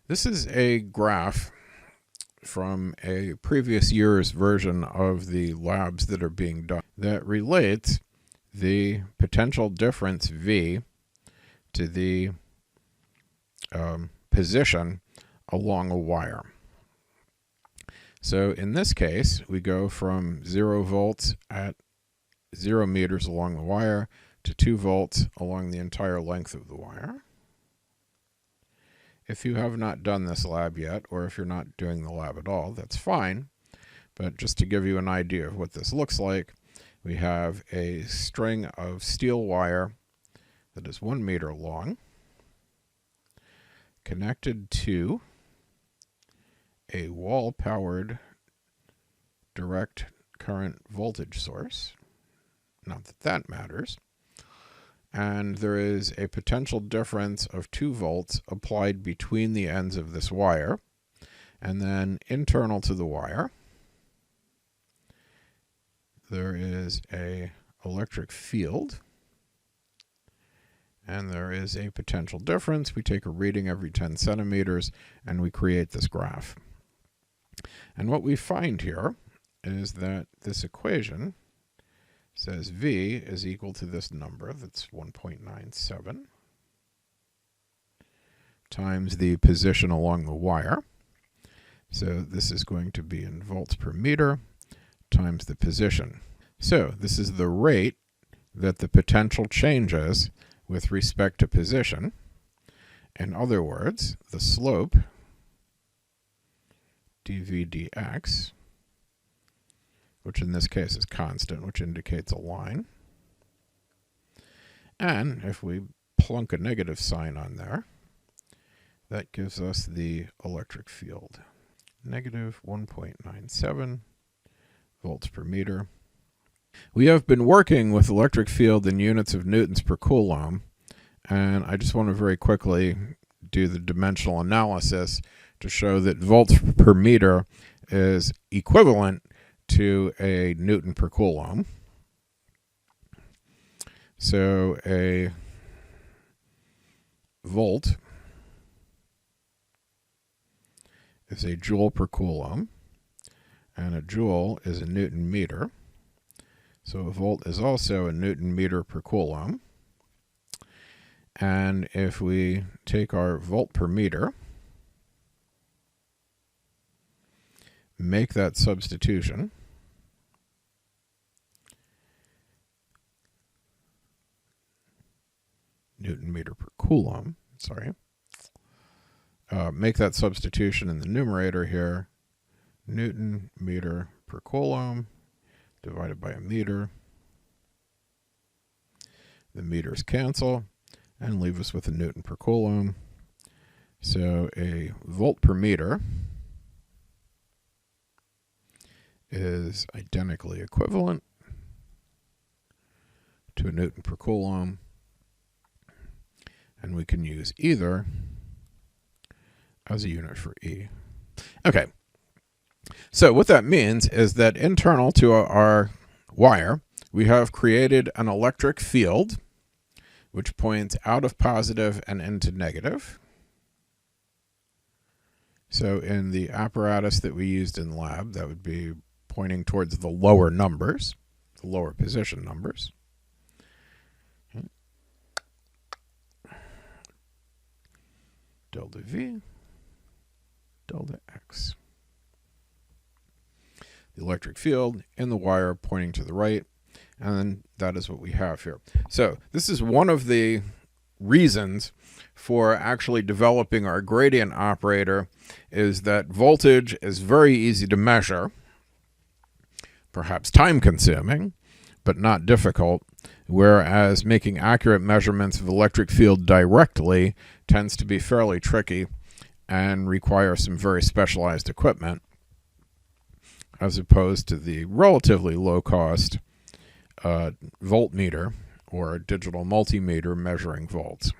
This is a graph from a previous year's version of the labs that are being done that relates the potential difference V to the position along a wire. So in this case, we go from 0 volts at 0 meters along the wire to 2 volts along the entire length of the wire. If you have not done this lab yet, or if you're not doing the lab at all, that's fine. But just to give you an idea of what this looks like, we have a string of steel wire that is 1 meter long, connected to a wall-powered direct current voltage source. Not that that matters. And there is a potential difference of 2 volts applied between the ends of this wire. And then internal to the wire, there is an electric field. And there is a potential difference. We take a reading every 10 centimeters and we create this graph. And what we find here is that this equation says V is equal to this number, that's 1.97, times the position along the wire. So this is going to be in volts per meter times the position. So this is the rate that the potential changes with respect to position. In other words, the slope, dV dx, which in this case is constant, which indicates a line. And if we plunk a negative sign on there, that gives us the electric field. Negative 1.97 volts per meter. We have been working with electric field in units of newtons per coulomb, and I just want to very quickly do the dimensional analysis to show that volts per meter is equivalent to a Newton per coulomb. So a volt is a joule per coulomb, and a joule is a Newton meter. So a volt is also a Newton meter per coulomb. And if we take our volt per meter, make that substitution, Newton meter per coulomb, sorry. Make that substitution in the numerator here, Newton meter per coulomb divided by a meter. The meters cancel and leave us with a Newton per coulomb. So a volt per meter is identically equivalent to a Newton per coulomb, and we can use either as a unit for E. Okay, so what that means is that internal to our wire, we have created an electric field which points out of positive and into negative. So in the apparatus that we used in lab, that would be pointing towards the lower numbers, the lower position numbers. Okay. Delta V, delta X. The electric field in the wire pointing to the right, and that is what we have here. So this is one of the reasons for actually developing our gradient operator, is that voltage is very easy to measure, perhaps time-consuming, but not difficult, whereas making accurate measurements of electric field directly tends to be fairly tricky and require some very specialized equipment, as opposed to the relatively low-cost voltmeter or digital multimeter measuring volts.